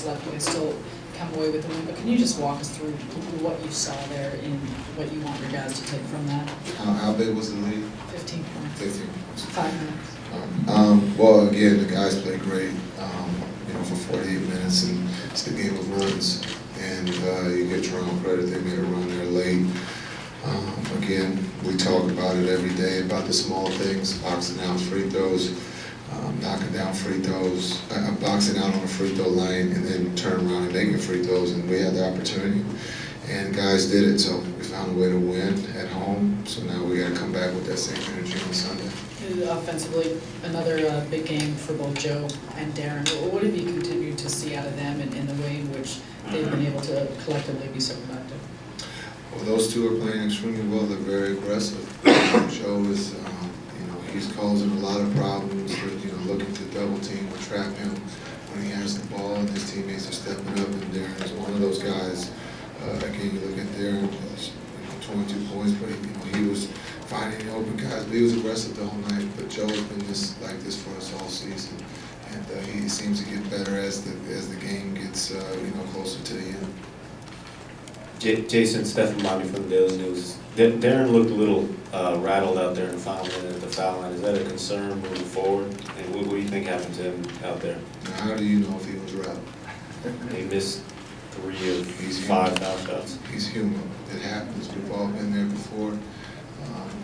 minutes left. You can still come away with the win, but can you just walk us through what you saw there and what you want your guys to take from that? How big was the lead? 15 points. 15 points. 5 minutes. Well, again, the guys played great, for 48 minutes, and it's the game of runs. And you get Toronto credit, they made a run there late. Again, we talk about it every day, about the small things, boxing out free throws, knocking down free throws, boxing out on the free throw line, and then turn around and making free throws. And we had the opportunity, and guys did it. So we found a way to win at home. So now we got to come back with that same energy on Sunday. Offensively, another big game for both Joe and Deron. What have you continued to see out of them and in the way in which they've been able to collectively be so productive? Well, those two are playing extremely well. They're very aggressive. Joe is, he's causing a lot of problems with, looking to double team or trap him when he has the ball, and his teammates are stepping up. And Deron is one of those guys. Again, you look at Deron, 22 points, but he was finding the open guys. But he was aggressive the whole night. But Joe has been just like this for us all season, and he seems to get better as the game gets closer to the end. Jason, Stephen Bobby from the Daily News. Deron looked a little rattled out there in the final minute at the foul line. Is that a concern moving forward? And what do you think happened to him out there? Now, how do you know if he was rattled? He missed 3 of 5 foul shots. He's human. It happens. We've all been there before.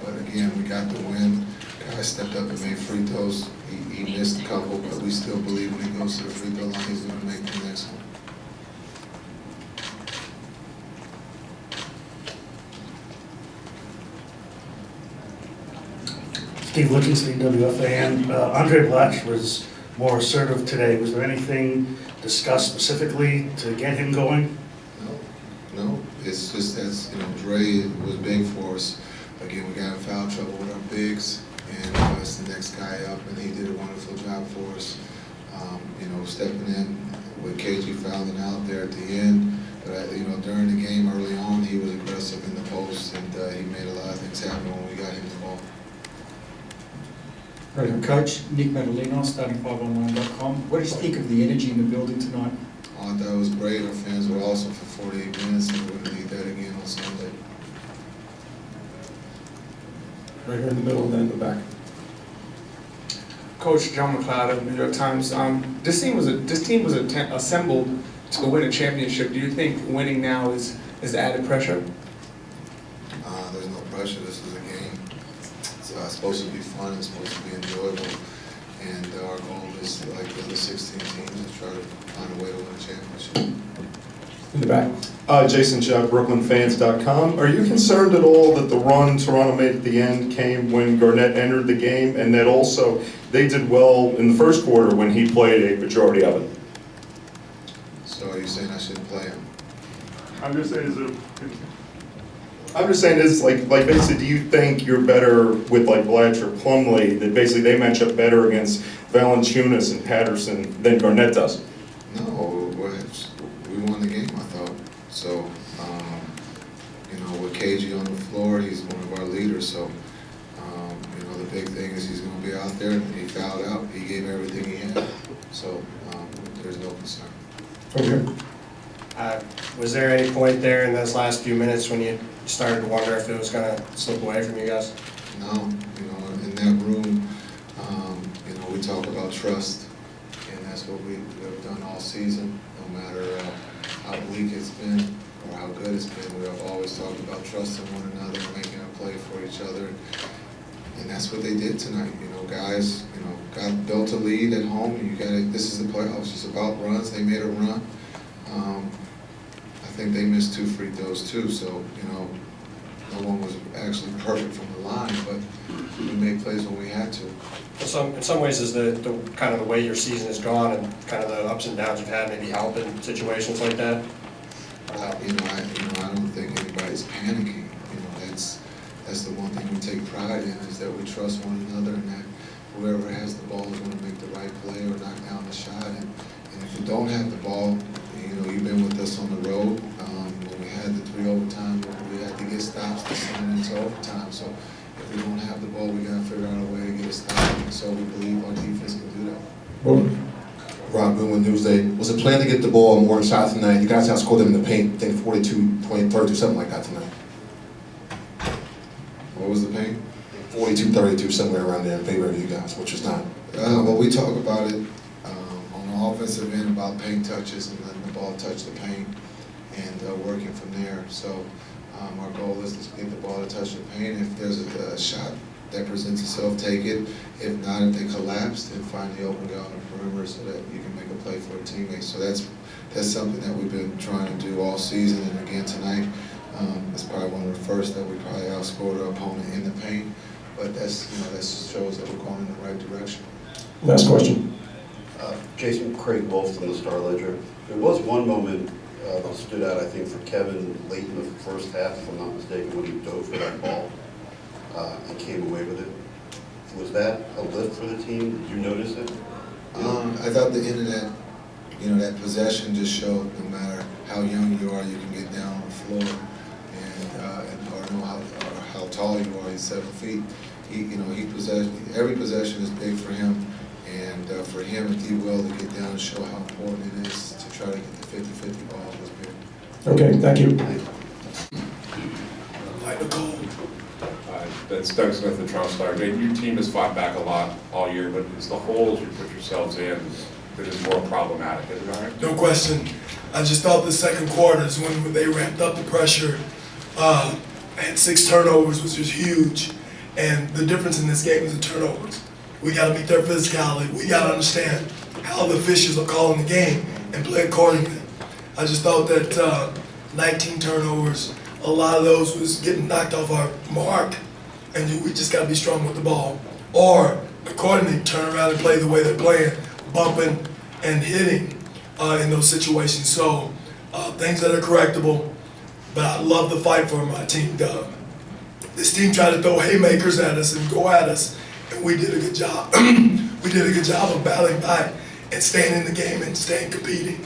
But again, we got the win. Guys stepped up and made free throws. He missed a couple, but we still believe when he goes to the free throw line, he's going to make the next one. Steve Lichtenstein, WFAN. Andre Blatch was more assertive today. Was there anything discussed specifically to get him going? No. It's just as Dre was big for us. Again, we got in foul trouble with our bigs, and it's the next guy up, and he did a wonderful job for us. Stepping in with KG fouling out there at the end. But during the game early on, he was aggressive in the post, and he made a lot of things happen when we got him the ball. Right, Coach Nick Madalino, starting5online.com. What did you think of the energy in the building tonight? Oh, I thought it was great. Our fans were awesome for 48 minutes, and we're going to need that again on Sunday. Right here in the middle, then in the back. Coach John McLeod of the New York Times. This team was assembled to win a championship. Do you think winning now is added pressure? There's no pressure. This is a game. It's supposed to be fun. It's supposed to be enjoyable. And our goal is, like the other 16 teams, to try to find a way to win a championship. In the back. Jason Chuck, BrooklynFans.com. Are you concerned at all that the run Toronto made at the end came when Garnett entered the game, and that also they did well in the first quarter when he played a majority of it? So are you saying I shouldn't play him? I'm just saying is like basically, do you think you're better with like Blatch or Plumlee, that basically they match up better against Valanciunas and Patterson than Garnett does? No, we won the game, I thought. So, with KG on the floor, he's one of our leaders. So, the big thing is he's going to be out there, and he fouled out. He gave everything he had. So, there's no concern. Okay. Was there any point there in those last few minutes when you started to wonder if it was going to slip away from you guys? No, in that room, we talk about trust, and that's what we've done all season. No matter how bleak it's been or how good it's been, we have always talked about trusting one another, making a play for each other, and that's what they did tonight. Guys, got built a lead at home. This is the playoffs. It's about runs. They made a run. I think they missed 2 free throws too, so no one was actually perfect from the line, but we made plays when we had to. In some ways, is the kind of the way your season has gone and kind of the ups and downs you've had maybe help in situations like that? I don't think anybody's panicking. That's the one thing we take pride in, is that we trust one another, and that whoever has the ball is going to make the right play or knock down the shot. And if you don't have the ball, you've been with us on the road. When we had the 3 overtime, we had to get stops to send it into overtime. So if we don't have the ball, we got to figure out a way to get a stop. And so we believe our defense can do that. Rob Boone Newsday. Was the plan to get the ball more inside tonight? You guys outscored them in the paint, I think 42-20, 32, something like that tonight. What was the pain? 42-32, somewhere around there in favor of you guys, which is not. Well, we talk about it on the offensive end about paint touches and letting the ball touch the paint and working from there. So our goal is to get the ball to touch the paint. If there's a shot that presents itself, take it. If not, if they collapse, then find the open guy on the perimeter so that you can make a play for a teammate. So that's something that we've been trying to do all season, and again tonight, it's probably one of the first that we probably outscored our opponent in the paint. But that shows that we're going in the right direction. Last question. Jason, Craig Wolf from the Star Ledger. There was one moment that stood out, I think, for Kevin late in the first half, if I'm not mistaken, when he dove for that ball and came away with it. Was that a lift for the team? Did you notice it? I thought the end of that, that possession just showed no matter how young you are, you can get down on the floor or know how tall you are. He's 7 feet. Every possession is big for him, and for him to do well to get down and show how important it is to try to get the 50-50 ball was big. Okay, thank you. That's Doug Smith, the Toronto Star. Your team has fought back a lot all year, but it's the holes you put yourselves in that is more problematic, isn't it? Right? No question. I just thought the second quarters when they ramped up the pressure, had 6 turnovers, which was huge. And the difference in this game is the turnovers. We got to beat their physicality. We got to understand how the officials are calling the game and play accordingly. I just thought that 19 turnovers, a lot of those was getting knocked off our mark, and we just got to be strong with the ball. Or, accordingly, turn around and play the way they're playing, bumping and hitting in those situations. So, things that are correctable, but I love the fight for my team, Doug. This team tried to throw haymakers at us and go at us, and we did a good job. We did a good job of battling back and staying in the game and staying competing.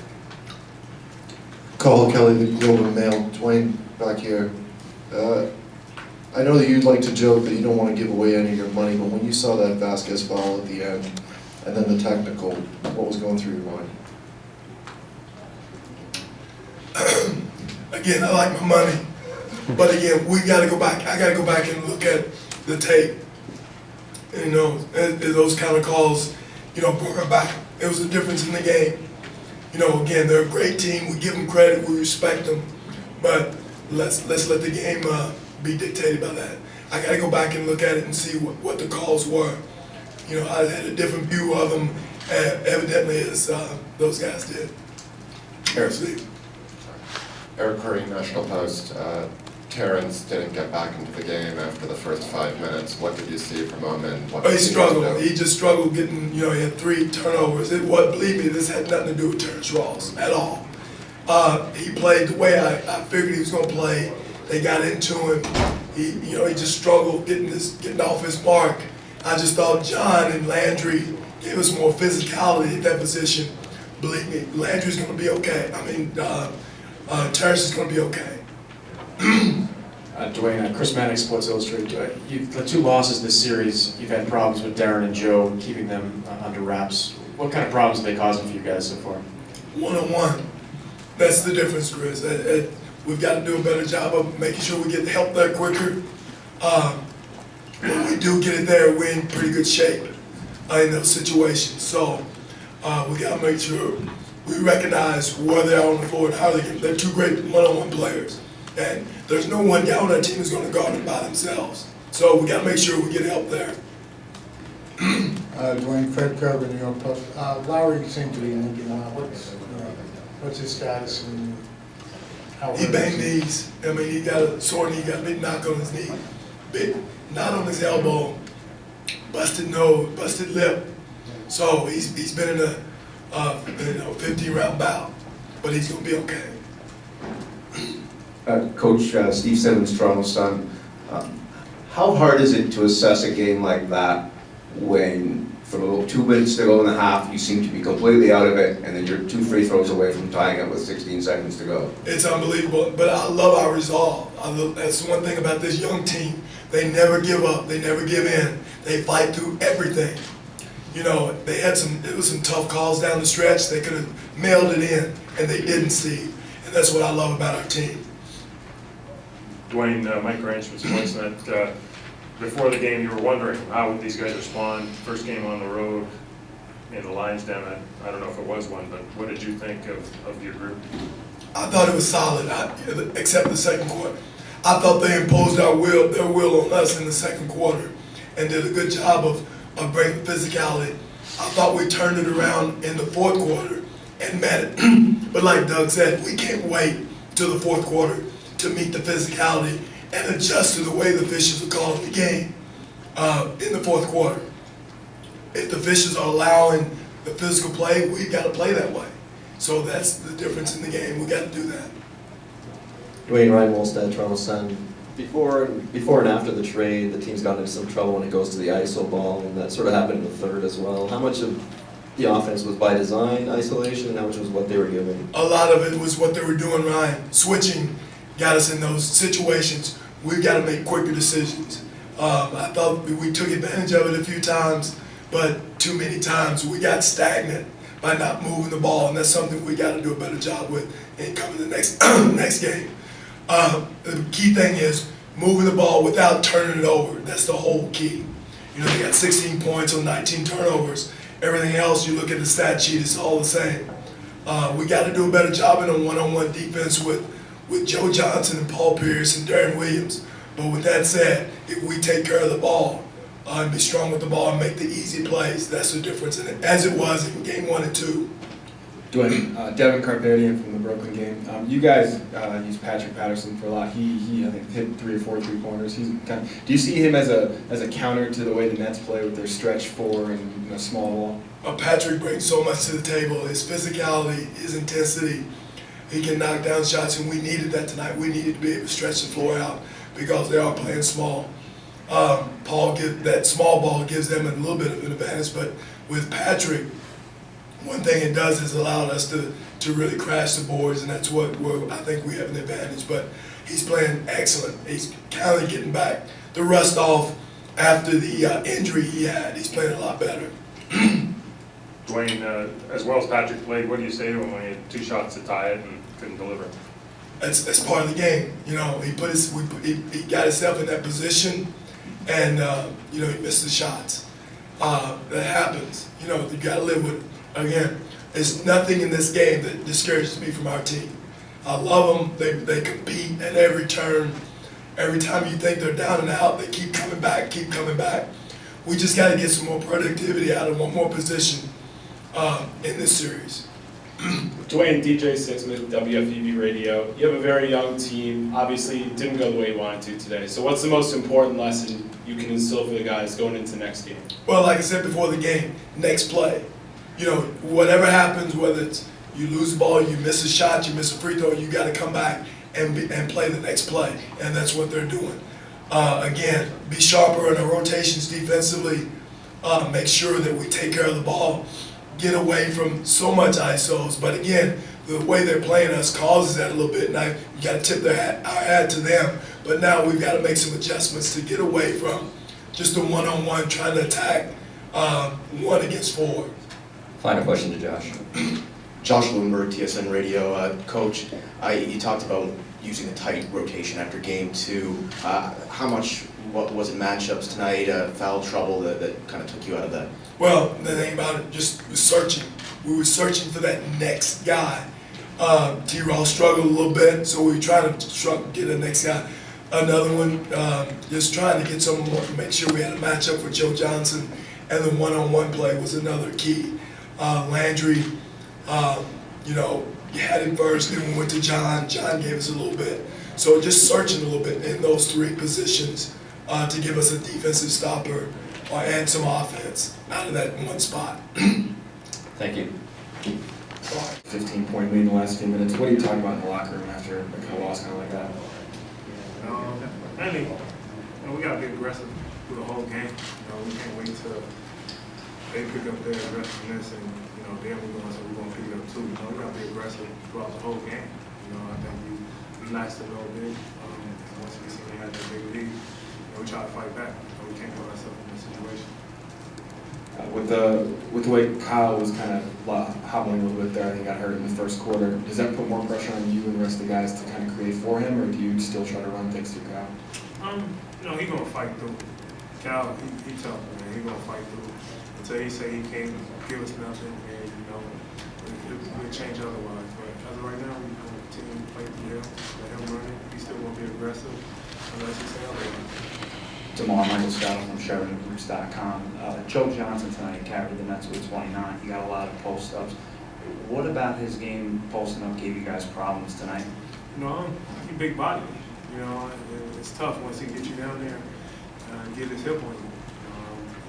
Carl Kelly, the Globe and Mail. Dwayne, back here. I know that you'd like to joke that you don't want to give away any of your money, but when you saw that Vasquez foul at the end, and then the technical, what was going through your mind? Again, I like my money, but again, we got to go back. I got to go back and look at the tape. And, and those kind of calls, brought her back. It was a difference in the game. Again, they're a great team. We give them credit. We respect them, but let's let the game be dictated by that. I got to go back and look at it and see what the calls were. I had a different view of them, evidently, as those guys did. Eric Curry, National Post. Terrence didn't get back into the game after the first 5 minutes. What did you see from him, and what? He struggled. He just struggled getting. He had 3 turnovers. Believe me, this had nothing to do with Terrence Ross at all. He played the way I figured he was going to play. They got into him. He just struggled getting off his mark. I just thought John and Landry gave us more physicality at that position. Believe me, Landry's going to be okay. Terrence is going to be okay. Dwayne, Chris Mannix, Sports Illustrated. The 2 losses this series, you've had problems with Deron and Joe, keeping them under wraps. What kind of problems are they causing for you guys so far? One-on-one. That's the difference, Chris. We've got to do a better job of making sure we get the help there quicker. When we do get it there, we're in pretty good shape in those situations. So we got to make sure we recognize where they are on the floor and how they're 2 great one-on-one players. And there's no one guy on that team who's going to guard them by themselves. So we got to make sure we get help there. Dwayne, Fred Kerber, New York Post. Lowry seemed to be linking out. What's his status and how? He banged knees. He got a sore knee, he got a big knock on his knee, big knot on his elbow, busted nose, busted lip. So he's been in a 15-round bout, but he's going to be okay. Coach Steve Simmons, Toronto Sun. How hard is it to assess a game like that when, for 2 minutes to go in the half, you seem to be completely out of it, and then you're 2 free throws away from tying it with 16 seconds to go? It's unbelievable, but I love our resolve. That's one thing about this young team. They never give up. They never give in. They fight through everything. You know, there was some tough calls down the stretch. They could have mailed it in, and they didn't, Steve. And that's what I love about our team. Dwayne, Mike Grange from Sportsnet. Before the game, you were wondering how would these guys respond? First game on the road in the Lions Den. I don't know if it was one, but what did you think of your group? I thought it was solid, except the second quarter. I thought they imposed their will on us in the second quarter and did a good job of bringing physicality. I thought we turned it around in the fourth quarter and met it. But like Doug said, we can't wait till the fourth quarter to meet the physicality and adjust to the way the Fishes are calling the game in the fourth quarter. If the Fishes are allowing the physical play, we got to play that way. So that's the difference in the game. We got to do that. Dwayne, Ryan Wolstad, Toronto Sun. Before and after the trade, the team's gotten into some trouble when it goes to the ISO ball, and that sort of happened in the third as well. How much of the offense was by design, isolation, and how much was what they were giving? A lot of it was what they were doing, Ryan. Switching got us in those situations. We've got to make quicker decisions. I thought we took advantage of it a few times, but too many times we got stagnant by not moving the ball, and that's something we got to do a better job with in coming to the next game. The key thing is moving the ball without turning it over. That's the whole key. You know, they got 16 points on 19 turnovers. Everything else, you look at the stat sheet, it's all the same. We got to do a better job in a one-on-one defense with Joe Johnson and Paul Pierce and Deron Williams. But with that said, if we take care of the ball and be strong with the ball and make the easy plays, that's the difference in it, as it was in game 1 and 2. Dwayne, Devin Carpathian from the Brooklyn game. You guys use Patrick Patterson for a lot. He I think hit 3 or 4 3-pointers. He's do you see him as a counter to the way the Nets play with their stretch 4 and small ball? Patrick brings so much to the table. His physicality, his intensity. He can knock down shots, and we needed that tonight. We needed to be able to stretch the floor out because they are playing small. That small ball gives them a little bit of an advantage, but with Patrick, one thing it does is allowed us to really crash the boards, and that's where I think we have an advantage. But he's playing excellent. He's kind of getting back the rust off after the injury he had. He's playing a lot better. Dwayne, as well as Patrick played, what do you say to him when he had 2 shots to tie it and couldn't deliver? That's part of the game. You know, he got himself in that position, and you know, he missed the shots. That happens. You know, you got to live with it. Again, there's nothing in this game that discourages me from our team. I love them. They compete at every turn. Every time you think they're down and out, they keep coming back, keep coming back. We just got to get some more productivity out of one more position in this series. Dwayne, DJ Sixsmith, WFEB Radio. You have a very young team. Obviously, it didn't go the way you wanted to today. So what's the most important lesson you can instill for the guys going into the next game? Well, like I said before the game, next play. You know, whatever happens, whether it's you lose the ball, you miss a shot, you miss a free throw, you got to come back and play the next play, and that's what they're doing. Again, be sharper in our rotations defensively. Make sure that we take care of the ball. Get away from so much ISOs, but again, the way they're playing us causes that a little bit, and you got to tip our hat to them. But now we've got to make some adjustments to get away from just the one-on-one trying to attack 1 against 4. Final question to Josh. Josh Lundberg, TSN Radio. Coach, you talked about using a tight rotation after game 2. How much, what was it, matchups tonight, foul trouble that kind of took you out of that? Well, the thing about it, just searching. We were searching for that next guy. T-Ross struggled a little bit, so we were trying to get a next guy. Another one, just trying to get some more, make sure we had a matchup for Joe Johnson, and the one-on-one play was another key. Landry, you know, you had him first, then we went to John. John gave us a little bit. So just searching a little bit in those 3 positions to give us a defensive stopper and some offense out of that one spot. Thank you. 15-point lead in the last few minutes. What are you talking about in the locker room after a kind of loss kind of like that? Mainly, we got to be aggressive through the whole game. We can't wait till they pick up their aggressiveness and, then we're going to pick it up too. We got to be aggressive throughout the whole game. I think we relaxed a little bit. Once we see they had that big lead, we try to fight back. We can't put ourselves in this situation. With the way Kyle was kind of hobbling a little bit there, I think got hurt in the first quarter. Does that put more pressure on you and the rest of the guys to kind of create for him, or do you still try to run things through Kyle? You know, he gonna fight through. Cal, he tough, man. He gonna fight through until he say he can't give us nothing, and you know, we'll change otherwise. But as of right now, we gonna continue to play through him, let him run it. He still gonna be aggressive unless he say otherwise. DeMar, Michael Scott from SheridanGroups.com. Joe Johnson tonight carried the Nets with 29. He got a lot of post-ups. What about his game posting up gave you guys problems tonight? You know, he big body. You know, it's tough once he gets you down there and get his hip on you.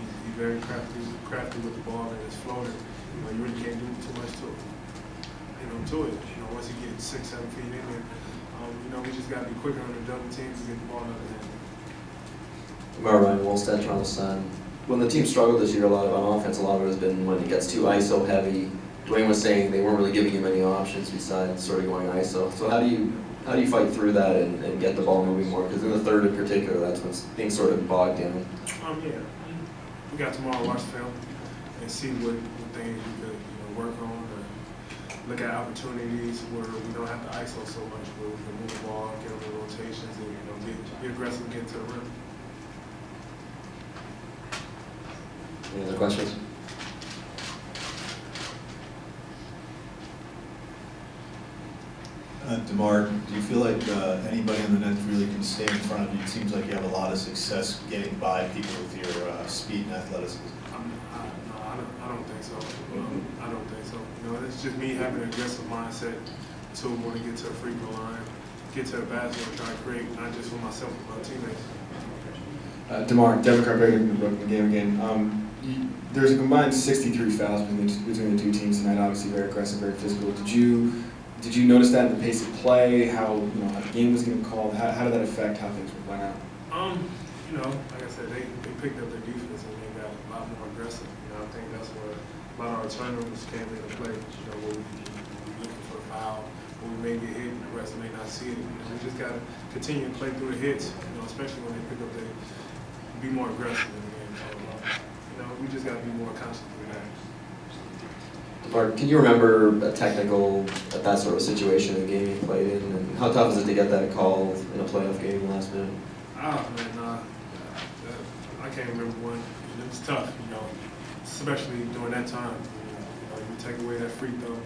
He's very crafty with the ball and his floater. You know, you really can't do too much to it. You know, once he gets 6-7 feet in there, you know, we just got to be quicker on the double teams to get the ball out of him. Ryan Wolstad, Toronto Sun. When the team struggled this year, a lot of on offense, a lot of it has been when it gets too ISO heavy. Dwayne was saying they weren't really giving him any options besides sort of going ISO. So how do you fight through that and get the ball moving more? Because in the third in particular, that's when things sort of bogged down. Yeah, we got tomorrow to watch film and see what things we could work on or look at opportunities where we don't have to ISO so much, where we can move the ball, get on the rotations, and be aggressive and get to the rim. Any other questions? DeMar, do you feel like anybody on the Nets really can stay in front of you? It seems like you have a lot of success getting by people with your speed and athleticism. I don't think so. I don't think so. You know, it's just me having an aggressive mindset to want to get to a free throw line, get to the basket, and try to create not just for myself but my teammates. DeMar, Devin Carpenter in the Brooklyn game again. There's a combined 63 fouls between the two teams tonight. Obviously, very aggressive, very physical. Did you notice that in the pace of play? How how the game was getting called? How did that affect how things were playing out? You know, like I said, they picked up their defense and they got a lot more aggressive. You know, I think that's where a lot of our turnovers came into play. You know, where we looking for a foul, where we may get hit, and the rest may not see it. And we just got to continue to play through the hits. You know, especially when they pick up be more aggressive in the game. So, you know, we just got to be more conscious of that. Mark, can you remember a technical at that sort of situation in the game you played in, and how tough is it to get that call in a playoff game last minute? I can't remember one. It was tough, you know, especially during that time. You know, you take away that free throw.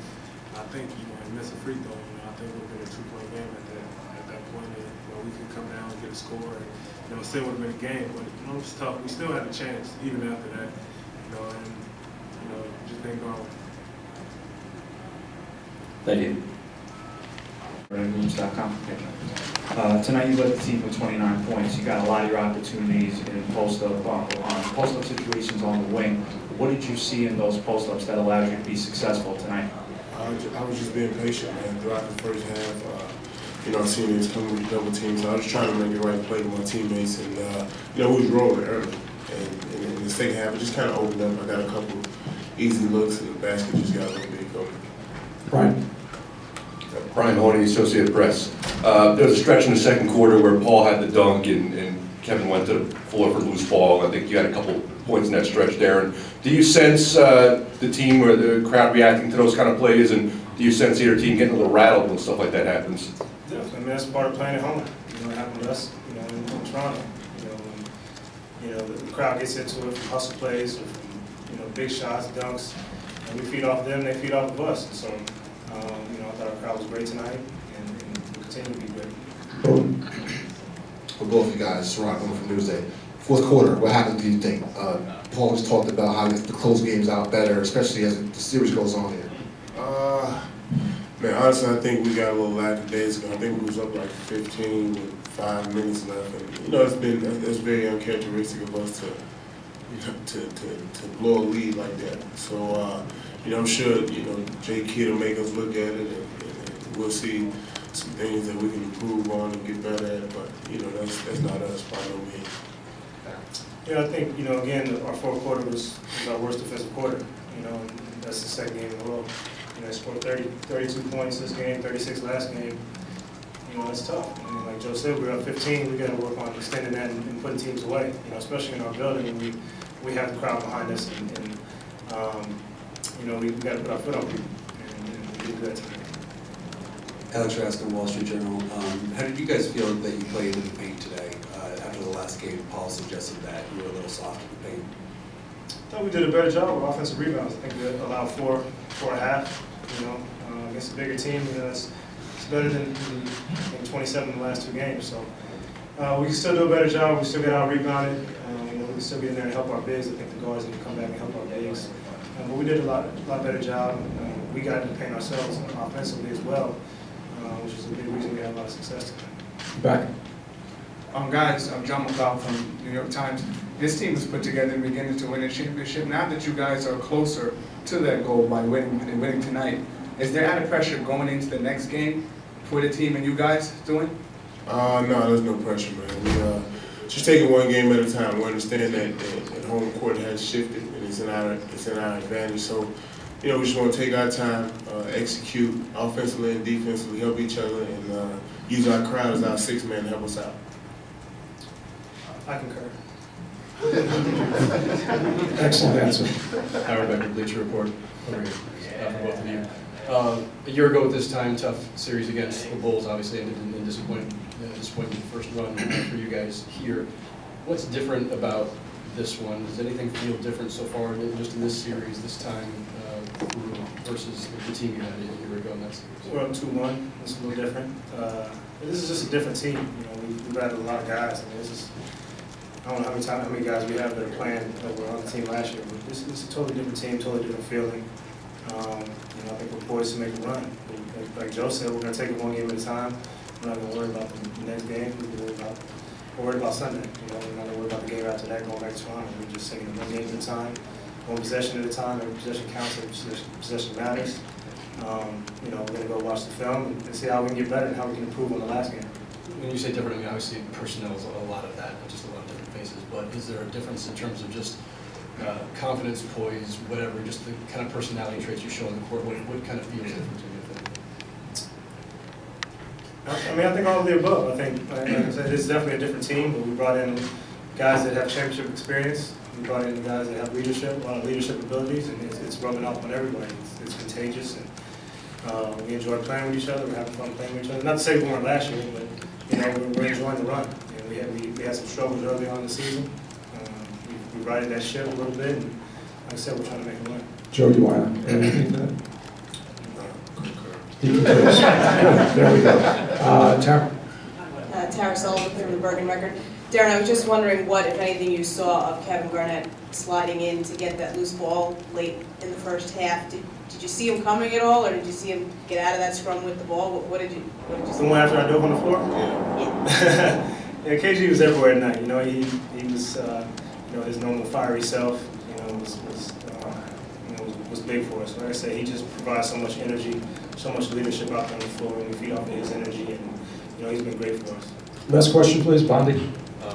I think you miss a free throw. You know, I think it would have been a 2-point game at that point. And, you know, we could come down and get a score. And, you know, it still would have been a game, but you know, it was tough. We still had a chance even after that. You know, and you know, just didn't go. Thank you. SheridanGroups.com. Tonight you led the team with 29 points. You got a lot of your opportunities in post-up situations on the wing. What did you see in those post-ups that allowed you to be successful tonight? I was just being patient, man, throughout the first half. You know, seeing these coming with double teams, so I was just trying to make the right play with my teammates, and you know, we was rolling early, and in the second half, it just kind of opened up. I got a couple easy looks, and the basket just got a little big for me. Brian. Brian Horney, Associated Press. There was a stretch in the second quarter where Paul had the dunk and Kevin went to the floor for loose ball. I think you had a couple points in that stretch, Deron. Do you sense the team or the crowd reacting to those kind of plays, and do you sense either team getting a little rattled when stuff like that happens? Definitely. I mean, that's part of playing at home. You know, it happened to us, you know, in Toronto. You know, the crowd gets into it from hustle plays, or from, you know, big shots, dunks, and we feed off them, they feed off of us. And so, you know, I thought our crowd was great tonight, and we'll continue to be great. For both of you guys, Rock from Newsday. Fourth quarter, what happened do you think? Paul has talked about how the close games out better, especially as the series goes on here. Man, honestly, I think we got a little lackadaisical. I think we was up like 15 with 5 minutes left, and you know, it's very uncharacteristic of us to blow a lead like that. So you know, I'm sure Jay Kidd will make us look at it, and we'll see some things that we can improve on and get better at. But you know, that's not us by no means. Yeah, I think, you know, again, our fourth quarter was our worst defensive quarter. You know, and that's the second game in a row. You know, they scored 32 points this game, 36 last game. You know, it's tough. I mean, like Joe said, we were up 15. We got to work on extending that and putting teams away. You know, especially in our building, we we have the crowd behind us, and you know, we got to put our foot on people, and we did that tonight. Alex Raskin, Wall Street Journal. How did you guys feel that you played in the paint today? After the last game, Paul suggested that you were a little soft in the paint. I thought we did a better job with offensive rebounds. I think we allowed 4.5. You know, against a bigger team, you know, it's better than 27 in the last 2 games. So we can still do a better job. We still get out rebounded. You know, we can still get in there and help our bigs. I think the guards need to come back and help our bigs. But we did a lot better job. We got in the paint ourselves offensively as well, which is a big reason we had a lot of success tonight. Back. Guys, I'm John McLeod from New York Times. This team was put together and beginning to win a championship. Now that you guys are closer to that goal by winning tonight, is there added pressure going into the next game for the team and you guys doing? No, there's no pressure, man. We just taking one game at a time. We understand that home court has shifted and it's in our advantage. So, you know, we just want to take our time, execute offensively and defensively, help each other, and use our crowd as our sixth man to help us out. I concur. Excellent answer. Howard Becker, Bleacher Report, over here, for both of you. A year ago at this time, tough series against the Bulls, obviously ended in disappointing first run for you guys here. What's different about this one? Does anything feel different so far just in this series, this time versus the team you had a year ago in that series? We're up 2-1. It's a little different. This is just a different team. You know, we've had a lot of guys. I mean, this is, I don't know how many guys we have that are playing that were on the team last year, but this is a totally different team, totally different feeling. You know, I think we're poised to make a run. Like Joe said, we're going to take it one game at a time. We're not going to worry about the next game. We're worried about Sunday. You know, we're not going to worry about the game after that, going back to Toronto. We're just taking it one game at a time, one possession at a time. Every possession counts, every possession matters. You know, we're going to go watch the film and see how we can get better and how we can improve on the last game. When you say different, I mean, obviously personnel is a lot of that, not just a lot of different faces, but is there a difference in terms of just confidence, poise, whatever, just the kind of personality traits you show on the court? What kind of feels different to you? I mean, I think all of the above. I think, like I said, it's definitely a different team, but we brought in guys that have championship experience. We brought in guys that have leadership, a lot of leadership abilities, and it's rubbing off on everybody. It's contagious, and we enjoy playing with each other. We're having fun playing with each other. Not to say we weren't last year, but you know, we're enjoying the run. You know, we had some struggles early on in the season. We righted that ship a little bit, and like I said, we're trying to make a run. Joe, you want to add anything to that? There we go. Tara. Tara Sullivan from the Bergen Record. Deron, I was just wondering what, if anything, you saw of Kevin Garnett sliding in to get that loose ball late in the first half. Did you see him coming at all, or did you see him get out of that scrum with the ball? What did you see? The one after I dove on the floor? Yeah. Yeah, KG was everywhere tonight. You know, he was, you know, his normal fiery self. You know, was big for us. Like I said, he just provides so much energy, so much leadership out there on the floor, and we feed off of his energy, and you know, he's been great for us. Last question, please, Bondi.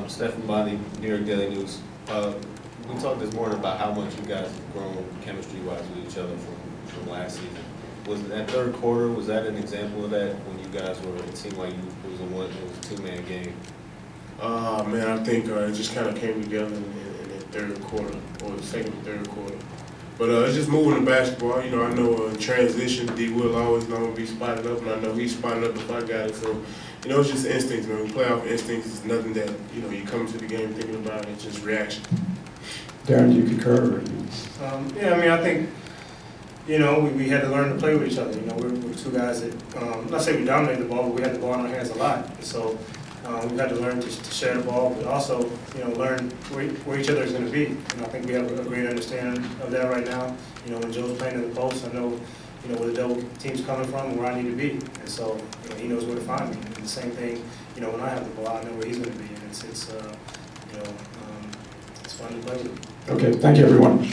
Stephen Bondi, New York Daily News. We talked this morning about how much you guys have grown chemistry-wise with each other from last season. Was that third quarter, was that an example of that when you guys were, it seemed like it was a two-man game? Man, I think it just kind of came together in the third quarter, or the second and third quarter. But it's just moving the basketball. You know, I know in transition, D will always know to be spotted up, and I know he's spotted up if I got it. So, you know, it's just instincts, man. Playoff instincts is nothing that, you know, you come to the game thinking about it. It's just reaction. Darren, do you concur? Yeah, I mean, I think, you know, we had to learn to play with each other. You know, we're two guys that, not say we dominated the ball, but we had the ball in our hands a lot. And so we've had to learn to share the ball, but also, you know, learn where each other is going to be. And I think we have a great understanding of that right now. You know, when Joe's playing in the post, I know, you know, where the double team's coming from and where I need to be. And so, you know, he knows where to find me. And the same thing, you know, when I have the ball, I know where he's going to be. And it's you know, it's fun to play with. Okay, thank you, everyone.